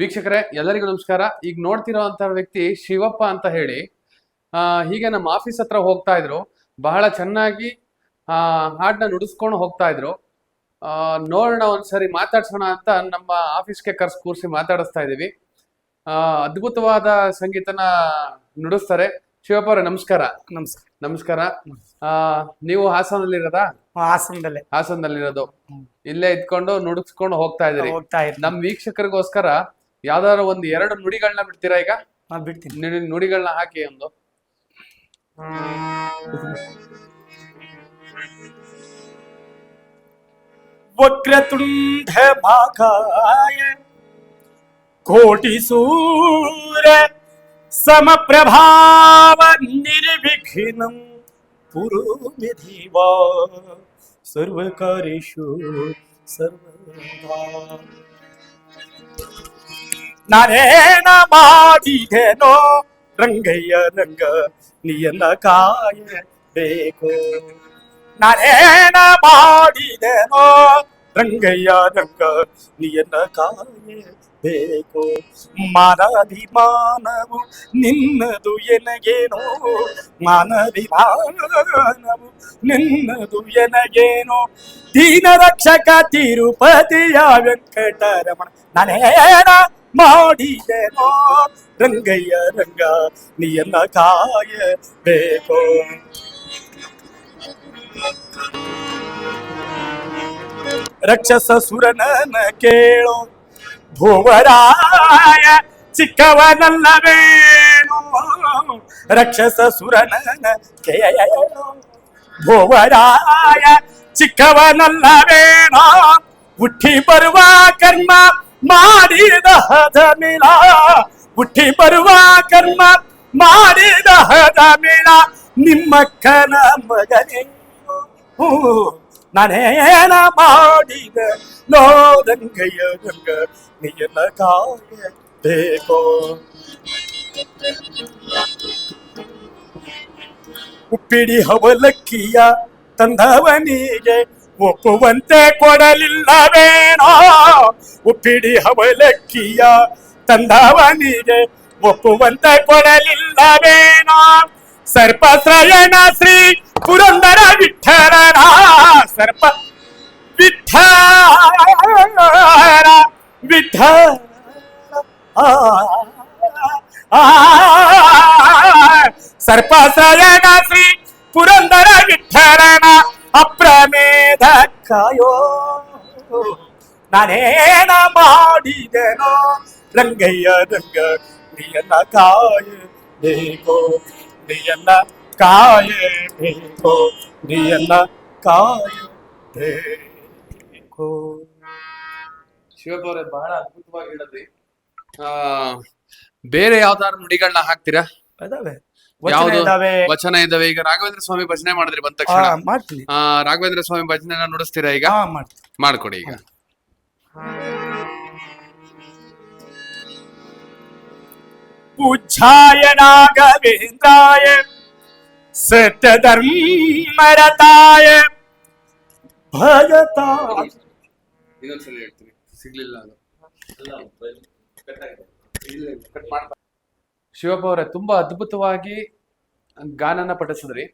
ವೀಕ್ಷಕರೇ ಎಲ್ಲರಿಗೂ ನಮಸ್ಕಾರ. ಈಗ ನೋಡ್ತಿರೋಂತ ವ್ಯಕ್ತಿ ಶಿವಪ್ಪ ಅಂತ ಹೇಳಿ ಹೀಗೆ ನಮ್ಮ ಆಫೀಸ್ ಹತ್ರ ಹೋಗ್ತಾ ಇದ್ರು. ಬಹಳ ಚೆನ್ನಾಗಿ ಹಾಡನ್ನ ನುಡಿಸ್ಕೊಂಡು ಹೋಗ್ತಾ ಇದ್ರು. ನೋಡೋಣ ಒಂದ್ಸರಿ ಮಾತಾಡ್ಸೋಣ ಅಂತ ನಮ್ಮ ಆಫೀಸ್ಗೆ ಕೂರಿಸಿ ಮಾತಾಡಿಸ್ತಾ ಇದೀವಿ. ಅದ್ಭುತವಾದ ಸಂಗೀತನ ನುಡಿಸ್ತಾರೆ. ಶಿವಪ್ಪ ಅವರೇ ನಮಸ್ಕಾರ. ನಮಸ್ಕಾರ. ನೀವು ಹಾಸನದಲ್ಲಿರೋದಾ? ಹಾಸನದಲ್ಲಿರೋದು. ಇಲ್ಲೇ ಇದ್ಕೊಂಡು ನುಡಿಸ್ಕೊಂಡು ಹೋಗ್ತಾ ಇದೀರಿ. ನಮ್ ವೀಕ್ಷಕರಿಗೋಸ್ಕರ ಯಾವ್ದಾದ್ರು ಒಂದ್ 2 ನುಡಿಗಳನ್ನ ಬಿಡ್ತೀರಾ? ಈಗ ಬಿಡ್ತೀನಿ. ನುಡಿಗಳನ್ನ ಹಾಕಿ ಒಂದು. ವಕ್ರತುಂಡ ಮಹಾಕಾಯ ಕೋಟಿ ಸೂರ್ಯ ಸಮಪ್ರಭಾವ ನಿರ್ವಿಘ್ನಂ ಕುರುಮಿ ದೇವಾ ಸರ್ವಕಾರ್ಯೇಷು ಸರ್ವದಾ. ನಾನೇನ ಮಾಡಿದೆನೋ ರಂಗಯ್ಯ ರಂಗ ನೀಯನ್ನ ಕಾಯಬೇಕು. ನಾನೇನ ಮಾಡಿದೆನೋ ರಂಗಯ್ಯ ರಂಗ ನೀಯನ್ನ ಕಾಯಬೇಕು. ಮಾನವಿಮಾನವು ನಿನ್ನದು ಎನಗೇನೋ, ಮಾನವಿಮಾನವು ನಿನ್ನದು ಎನಗೇನೋ. ದೀನ ರಕ್ಷಕ ತಿರುಪತಿಯ ವೆಂಕಟರಮಣ ನಾನೇನ ಮಾಡಿದೆನೋ ರಂಗಯ್ಯ ರಂಗ ನೀಯನ್ನ ಕಾಯಬೇಕು. ರಕ್ಷಸ ಸುರನನ ಕೇಳೋ ಭುವರಾಯ ಚಿಕ್ಕವನಲ್ಲವೇನೋ. ರಕ್ಷಸ ಸುರನನ ಕೇಳೋ ಭುವರಾಯ ಚಿಕ್ಕವನಲ್ಲವೇನೋ. ಹುಟ್ಟಿ ಬರುವ ಕರ್ಮ ಮಾಡಿದ ಹದ ಮೇಲ, ಹುಟ್ಟಿ ಬರುವ ಕರ್ಮ ಮಾಡಿದ ಹದ ಮೇಲ. ನಿಮ್ಮಕ್ಕನ ಮಗನೇ ನಾನೇನ ಮಾಡಿದ ನೋದಂಗಯ್ಯ ಗಂಗ ನೀಯನ್ನ ಕಾಯಬೇಕು. ಉಪ್ಪಿಡಿ ಹವಲಕ್ಕಿಯ ತಂದವನಿಗೆ ಒಪ್ಪುವಂತೆ ಕೊಡಲಿಲ್ಲವೇನೋ. ಉಪ್ಪಿಡಿ ಹವಲಕ್ಕಿಯ ತಂದವನಿಗೆ ಒಪ್ಪುವಂತೆ ಕೊಡಲಿಲ್ಲವೇನೋ. ಸರ್ಪತ್ರಯಣ ಶ್ರೀ ಪುರಂದರ ವಿಠಲನ ಸರ್ಪ ವಿಠಲ ವಿಠಲ ಸರ್ಪತ್ರಯಣ ಶ್ರೀ ಪುರಂದರ ವಿಠಲನ ಅಪ್ರಮೇಧ ಕಾಯೋ. ನಾನೇನ ಮಾಡಿದೆನೋ ರಂಗಯ್ಯ ರಂಗ ನೀಯನ್ನ ಕಾಯಬೇಕು. ನೀಯನ್ನ ಕಾಯಬೇಕು, ನೀಯನ್ನ ಕಾಯಬೇಕು. ಶಿವಪ್ಪ ಅವರೇ ಬಹಳ ಅದ್ಭುತವಾಗಿ ಹೇಳಿದ್ರಿ. ಬೇರೆ ಯಾವ್ದಾದ್ರು ನುಡಿಗಳನ್ನ ಹಾಕ್ತೀರಾ? ಯಾವ್ದು ವಚನ ಇದಾವೆ? ಈಗ ರಾಘವೇಂದ್ರ ಸ್ವಾಮಿ ಭಜನೆ ಮಾಡಿದ್ರಿ ಬಂದ ತಕ್ಷಣ. ರಾಘವೇಂದ್ರ ಸ್ವಾಮಿ ಭಜನೆ ನುಡಿಸ್ತೀರಾ? ಈಗ ಮಾಡ್ಕೊಡಿ. ಈಗ ಪೂಜ್ಯಾಯ ರಾಘವೇಂದ್ರಾಯ ಸತ್ಯಧರ್ಮರತಾಯ ಭಗತಾಯ. ಇನ್ನೊಂದ್ಸಲಿ ಹೇಳ್ತೀನಿ, ಸಿಗ್ಲಿಲ್ಲ ಅದು. ಶಿವಪ್ಪ ಅವರೇ ತುಂಬಾ ಅದ್ಭುತವಾಗಿ ಗಾನನ ಪಠಿಸಿದ್ರಿ.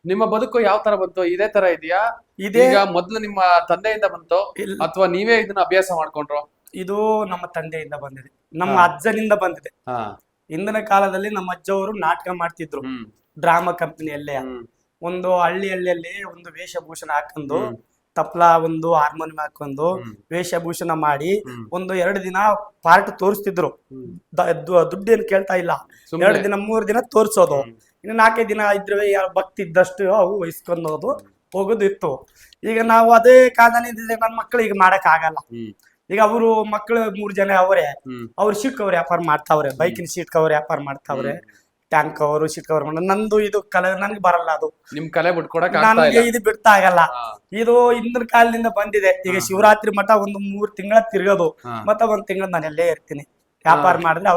ನಿಮ್ಮ ಬದುಕು ಯಾವ ತರ ಬಂತು? ಇದೇ ತರ ಇದೆಯಾ? ಈಗ ಮೊದ್ಲು ನಿಮ್ಮ ತಂದೆಯಿಂದ ಬಂತು ಅಥವಾ ನೀವೇ ಇದನ್ನ ಅಭ್ಯಾಸ ಮಾಡ್ಕೊಂಡ್ರು? ಇದು ನಮ್ಮ ತಂದೆಯಿಂದ ಬಂದಿದೆ, ನಮ್ಮ ಅಜ್ಜನಿಂದ ಬಂದಿದೆ. ಹಿಂದಿನ ಕಾಲದಲ್ಲಿ ನಮ್ಮ ಅಜ್ಜವರು ನಾಟಕ ಮಾಡ್ತಿದ್ರು ಡ್ರಾಮಾ ಕಂಪನಿಯಲ್ಲೇ. ಒಂದು ಹಳ್ಳಿಯಲ್ಲಿ ಒಂದು ವೇಷಭೂಷಣ ಹಾಕೊಂಡು ತಪ್ಲ ಒಂದು ಹಾರ್ಮೋನಿಯಂ ಹಾಕೊಂಡು ವೇಷಭೂಷಣ ಮಾಡಿ 1-2 ದಿನ ಪಾರ್ಟ್ ತೋರಿಸ್ತಿದ್ರು. ದುಡ್ಡೇನು ಕೇಳ್ತಾ ಇಲ್ಲ. 2 ದಿನ 3 ದಿನ ತೋರ್ಸೋದು. ಇನ್ನು 4 ದಿನ ಇದ್ರೆ ಭಕ್ತಿ ಇದ್ದಷ್ಟು ಅವು ವಹಿಸ್ಕೊಂಡೋದು ಹೋಗೋದು ಇತ್ತು. ಈಗ ನಾವು ಅದೇ ಕಾಲದಲ್ಲಿ ನನ್ನ ಮಕ್ಕಳು ಈಗ ಮಾಡಕ್ ಆಗಲ್ಲ. ಈಗ ಅವರು ಮಕ್ಕಳು 3 ಜನ ಅವರೇ, ಅವ್ರು ಸೀಟ್ ಕವರ್ ವ್ಯಾಪಾರ ಮಾಡ್ತಾವ್ರೆ, ಬೈಕಿನ ಸೀಟ್ ಕವರ್ ವ್ಯಾಪಾರ ಮಾಡ್ತಾವ್ರೆ, ಟ್ಯಾಂಕ್ ಕವರ್ ಸೀಟ್ ಕವರ್ ಮಾಡ. ನಂದು ಇದು ಕಲೆ ನನ್ಗೆ ಬರಲ್ಲ. ಅದು ನಿಮ್ ಕಲೆ ಬಿಟ್ಕೊಡಕ್ ನನ್ಗೆ ಇದು ಬಿಡ್ತಾ ಆಗಲ್ಲ. ಇದು ಹಿಂದಿನ ಕಾಲದಿಂದ ಬಂದಿದೆ. ಈಗ ಶಿವರಾತ್ರಿ ಮಠ 3 ತಿಂಗಳ ತಿರ್ಗೋದು, ಮತ್ತೆ 1 ತಿಂಗಳ ನಾನು ಎಲ್ಲೇ ಇರ್ತೀನಿ ವ್ಯಾಪಾರ ಮಾಡಿದ್ರೆ.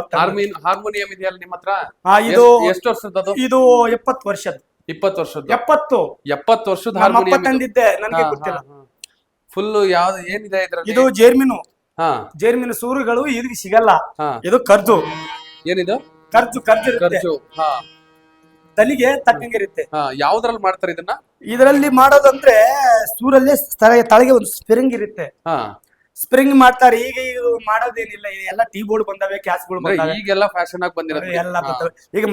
ಹಾರ್ಮೋನಿಯಂ ಇದೆಯಲ್ಲ ನಿಮ್ಮ ಹತ್ರ? ಇದು ಎಷ್ಟು ವರ್ಷದ? ಇದು 70 ವರ್ಷದ. 20 ವರ್ಷದ? 70 ವರ್ಷದ ಹಾರ್ಮೋನಿಯಂ ತಂದಿದ್ದೆ, ನನಗೆ ಗೊತ್ತಿಲ್ಲ. ಫುಲ್ ಯಾವ್ದು ಏನಿದೆ ಇದ್ರಲ್ಲಿ? ಇದು ಜೇರ್ಮಿನು ಹಾ ಜೇರ್ಮಿನ ಸೂರುಗಳು ಇದಕ್ಕೆ ಸಿಗಲ್ಲ. ಹಾ ಇದು ಖರ್ಜು. ಏನಿದು? ಖರ್ಜು ಇರುತ್ತೆ. ಖರ್ಜು. ಹಾ ತಲಿಗೆ ತಕ್ಕಂಗಿರುತ್ತೆ. ಹಾ ಯಾವ್ದ್ರಲ್ಲಿ ಮಾಡ್ತಾರೆ ಇದನ್ನ? ಇದರಲ್ಲಿ ಮಾಡೋದಂದ್ರೆ ಸೂರಲ್ಲಿ ತಳಗೆ ಒಂದು ಸ್ಪ್ರಿಂಗ್ ಇರುತ್ತೆ. ಹಾ ಸ್ಪ್ರಿಂಗ್ ಮಾಡ್ತಾರೆ. ಈಗ ಇದು ಮಾಡೋದೇನಿಲ್ಲ, ಎಲ್ಲ ಟೀ ಬೋರ್ಡ್ ಬಂದವೆ, ಕ್ಯಾಸ್ಗಳು ಬಂದವೆ, ಈಗೆಲ್ಲ ಫ್ಯಾಷನ್ ಆಗಿ ಬಂದಿರೋದು ಎಲ್ಲ ಬರ್ತವೆ. ಈಗ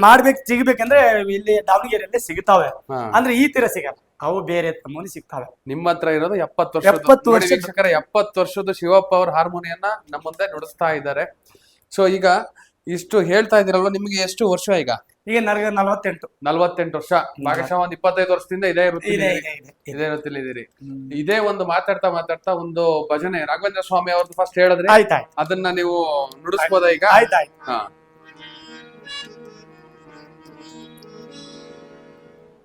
ಸಿಗ್ಬೇಕಂದ್ರೆ ಇಲ್ಲಿ ದಾವಣಗೆರೆಯಲ್ಲಿ ಸಿಗ್ತಾವೆ. ಅಂದ್ರೆ ಈ ತರ ಸಿಗಲ್ಲ, ಅವು ಬೇರೆ ತಮ್ಮನಿ ಸಿಗ್ತಾವೆ. ನಿಮ್ಮ ಹತ್ರ ಇರೋದು 70 70 ವರ್ಷ. ವೀಕ್ಷಕರ 70 ವರ್ಷದ ಶಿವಪ್ಪ ಅವ್ರ ಹಾರ್ಮೋನಿಯನ್ನ ನಮ್ಮ ಮುಂದೆ ನುಡಿಸ್ತಾ ಇದ್ದಾರೆ. ಸೊ ಈಗ ಇಷ್ಟು ಹೇಳ್ತಾ ಇದ್ದೀರಲ್ವಾ, ನಿಮ್ಗೆ ಎಷ್ಟು ವರ್ಷ ಈಗ? ಈಗ ನನಗೆ 48 ವರ್ಷ. ಭಾಗಶಃ ಒಂದ್ 25 ವರ್ಷದಿಂದ ಇದೇ ವೃತ್ತಿಲಿದ್ದೀರಿ. ಇದೇ ಒಂದು ಮಾತಾಡ್ತಾ ಒಂದು ಭಜನೆ ರಾಘವೇಂದ್ರ ಸ್ವಾಮಿ ಅವ್ರದ್ದು ಫಸ್ಟ್ ಹೇಳಿದ್ರೆ ಅದನ್ನ ನೀವು ನುಡಿಸ್ಬೋದಾ ಈಗ? ಹಾ.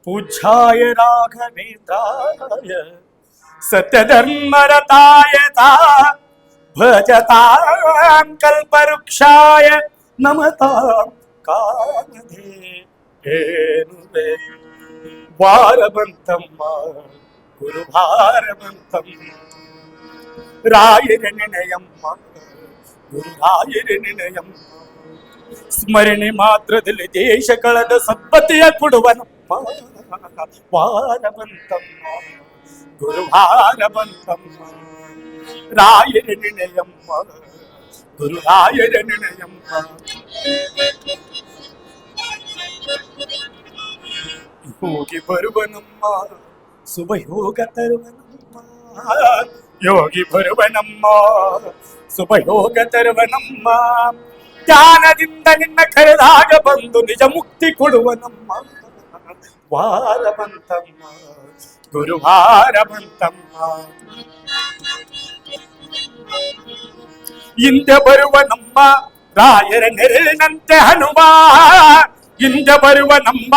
ಪೂಜ್ಯಾಯ ರಾಘವೇಂದ್ರಾಯ ಸತ್ಯಧರ್ಮರತಾಯ ಭಜತಾಂ ಕಲ್ಪವೃಕ್ಷಾಯ ನಮತಾಂ ಕಾಮಧೇ ಹೇನುವೆ ವಾರವಂತಮ್ಮ ಗುರುಭಾರವಂತಮ್ಮ ರಾಯರ ನೆನೆಯಮ್ಮ ಗುರುರಾಯರ ನೆನೆಯಮ್ಮ ಸ್ಮರಣೆ ಮಾತ್ರದಲ್ಲಿ ದೇಶ ಕಳೆದ ಸದ್ಪತಿಯ ಕೊಡುವನಮ್ಮ ವಾರವಂತಮ್ಮ ಗುರುಭಾರವಂತಮ್ಮ ರಾಯರ ನೆನೆಯಮ್ಮ ಗುರುರಾಯರ ನೆನೆಯಮ್ಮ ಹೋಗಿ ಬರುವನಮ್ಮ ಶುಭಯೋಗ ತರುವನಮ್ಮ ಯೋಗಿ ಬರುವನಮ್ಮ ಶುಭಯೋಗ ತರುವನಮ್ಮ ಧ್ಯಾನದಿಂದ ನಿನ್ನ ಕರೆದಾಗ ಬಂದು ನಿಜ ಮುಕ್ತಿ ಕೊಡುವನಮ್ಮ ವಾರವಂತಮ್ಮ ಗುರುವಾರವಂತಮ್ಮ ಹಿಂದೆ ಬರುವ ನಮ್ಮ ರಾಯರ ನೆರಳಿನಂತೆ ಹನುಮ ಹಿಂದೆ ಬರುವ ನಮ್ಮ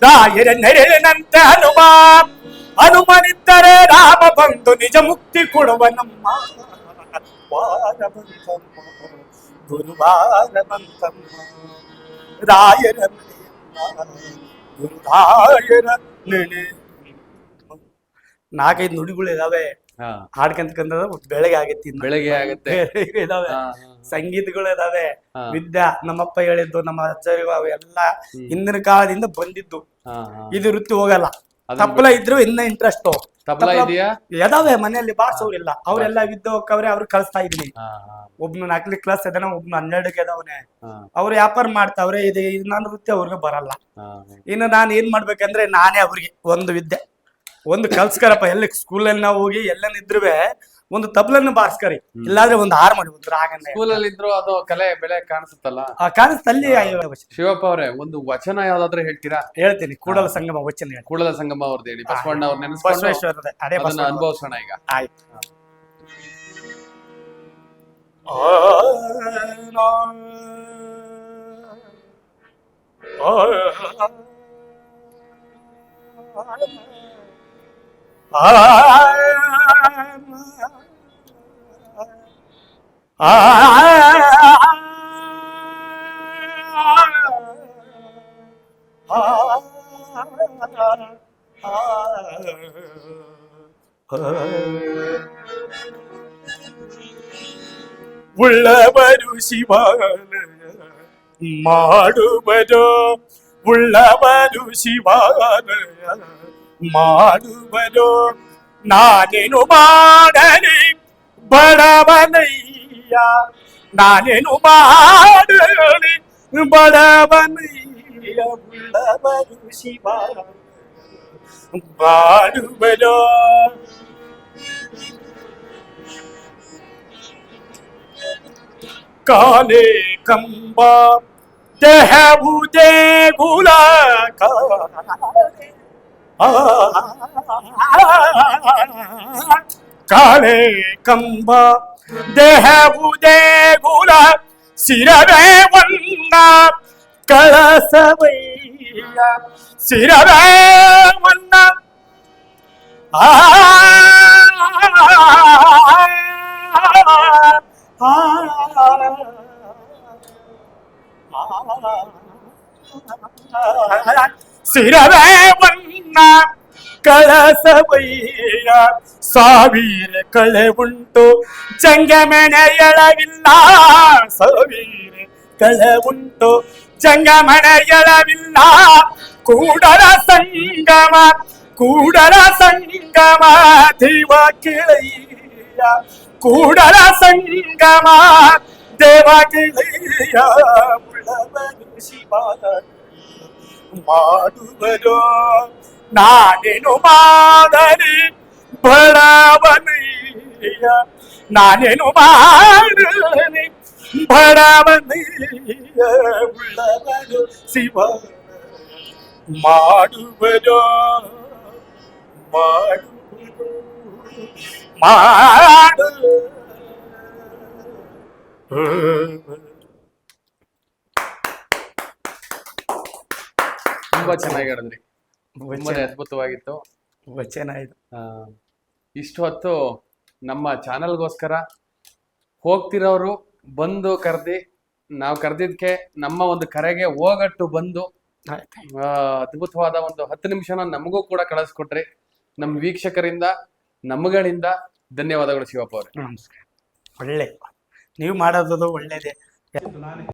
ರಾಯರ ನೆರಳಿನಂತೆ ಹನುಮ ಹನುಮನಿದ್ದರೆ ರಾಮ ಬಂದು ನಿಜ ಮುಕ್ತಿ ಕೊಡುವ ನಮ್ಮ ವಾರವಂತಮ್ಮ ಗುರುವಾರವಂತಮ್ಮ ರಾಯರ ಗುರುರಾಯರ ನೆನೆ. 4-5 ನುಡಿಗಳು ಇದಾವೆ. ಹಾಡ್ಕಂತ ಬೆಳಗ್ಗೆ ಆಗತ್ತೆ ಇದಾವೆ. ಸಂಗೀತಗಳು ಇದಾವೆ. ವಿದ್ಯಾ ನಮ್ಮಪ್ಪ ಹೇಳಿದ್ದು, ನಮ್ಮ ಅಜ್ಜರಿಗೂ ಅವೆಲ್ಲ ಹಿಂದಿನ ಕಾಲದಿಂದ ಬಂದಿದ್ದು. ಇದು ವೃತ್ತಿ ಹೋಗಲ್ಲ. ತಪ್ಪಲ ಇದ್ರು ಇನ್ನ ಇಂಟ್ರೆಸ್ಟ್ ಎದಾವೆ ಮನೆಯಲ್ಲಿ ಬಾರ್ಸೋರಿಲ್ಲ. ಅವ್ರೆಲ್ಲ ವಿದ್ಯೆ ಹೋಗವ್ರೆ, ಅವ್ರು ಕಳಿಸ್ತಾ ಇದೀನಿ. ಒಬ್ನು 4ನೇ ಕ್ಲಾಸ್ ಅದಾನ, ಒಬ್ನು 12ಕ್ಕೆ ಅದಾವನೆ. ಅವ್ರು ವ್ಯಾಪಾರ ಮಾಡ್ತಾವ್ರೆ. ಇದು ನನ್ನ ವೃತ್ತಿ ಅವ್ರಿಗೆ ಬರಲ್ಲ. ಇನ್ನು ನಾನು ಏನ್ ಮಾಡ್ಬೇಕಂದ್ರೆ ನಾನೇ ಅವ್ರಿಗೆ ಒಂದು ವಿದ್ಯೆ ಒಂದು ಕಲ್ಸ್ಕರಪ್ಪ. ಎಲ್ಲಿ ಸ್ಕೂಲಲ್ಲಿ ನಾವು ಹೋಗಿ ಎಲ್ಲನಿದ್ರುವೆ ಒಂದು ತಬ್ಲನ್ನು ಬಾರ್ಸ್ಕರಿ, ಇಲ್ಲಾಂದ್ರೆ ಒಂದು ಹಾರ್ ಮಾಡಿ ಒಂದು ರಾಗನ್ನ. ಸ್ಕೂಲಲ್ಲಿ ಇದ್ರು ಅದು ಕಲೆ ಬೆಳೆ ಕಾಣಿಸುತ್ತಲ್ಲ, ಕಾಣಿಸ್ತಲ್ಲಿ. ಶಿವಪ್ಪ ಅವರೇ, ಒಂದು ವಚನ ಯಾವ್ದಾದ್ರು ಹೇಳ್ತೀರಾ? ಹೇಳ್ತೀನಿ. ಕೂಡಲ ಸಂಗಮ ವಚನ. ಕೂಡಲ ಸಂಗಮ ಅವ್ರದ್ದು ಹೇಳಿ. ಬಸವಣ್ಣ ಅವ್ರ ಬಸವೇಶ್ವರದ ಅನುಭವಿಸೋಣ ಈಗ. ಆಯ್ತು. ಉಳ್ಳವರು ಶಿವಾಲಯ ಮಾಡುವರು, ಉಳ್ಳವರು ಶಿವಾಲಯ ಮಾಡುವರು. ನಾನೇನು ಮಾಡಲಿ ಬಡವನಯ್ಯ, ನಾನೇನು ಮಾಡಲಿ ಬಡವನಯ್ಯ. ಉಳ್ಳವರು ಶಿವಾಲಯ ಮಾಡುವರು. ಕಾಲೇ ಕಂಬ ದೇಹವುದೇ ಗುಲ ಕಾಲೇ ಕಂಬ ದೇಹವುದೇ ಗುಲ ಶಿರವೇ ಒನ್ನ ಕಳಸವಯ್ಯ ಶಿರವೇ ಒನ್ನ ಶಿರವೇ ಒನ್ನ ಕಳಸವಯ್ಯ ಸಾವಿರ ಕಳೆ ಉಂಟು ಜಂಗಮನೆಯಳವಿಲ್ಲ ಸಾವಿರ ಕಳೆ ಉಂಟು ಜಂಗಮನೆಯಳವಿಲ್ಲ ಕೂಡಲ ಸಂಗಮ ದೇವ ಕಿಳಯ್ಯ ಕೂಡಲ ಸಂಗಮ ದೇವ ಕಿಳಯ್ಯ ಉಳ್ಳವರು ಶಿವ ಮಾಡುವರು ನಾನೇನು ಮಾಡಲಿ ಬಡವನಯ್ಯ ನಾನೇನು ಮಾಡಲಿ ಬಡವನಯ್ಯ ಉಳ್ಳವರು ಶಿವ ಮಾಡುವರು ಮಾಡುವರು ಮಾಡು ತುಂಬಾ ಚೆನ್ನಾಗಿ ಹೇಳಿದ್ರಿ. ತುಂಬಾನೇ ಅದ್ಭುತವಾಗಿತ್ತು. ವಚನ ಇದು. ಇಷ್ಟು ಹೊತ್ತು ನಮ್ಮ ಚಾನಲ್ಗೋಸ್ಕರ ಹೋಗ್ತಿರೋರು ಬಂದು ಕರೆದಿ, ನಾವು ಕರೆದಿದ್ದಕ್ಕೆ ನಮ್ಮ ಒಂದು ಕರೆಗೆ ಹೋಗಟ್ಟು ಬಂದು ಅದ್ಭುತವಾದ ಒಂದು 10 ನಿಮಿಷನ ನಮಗೂ ಕೂಡ ಕಳಿಸ್ಕೊಟ್ರಿ. ನಮ್ಮ ವೀಕ್ಷಕರಿಂದ ನಮ್ಮಗಳಿಂದ ಧನ್ಯವಾದಗಳು ಶಿವಪ್ಪ ಅವರೇ. ನಮಸ್ಕಾರ. ಒಳ್ಳೆ ನೀವು ಮಾಡೋದು ಒಳ್ಳೇದೇ.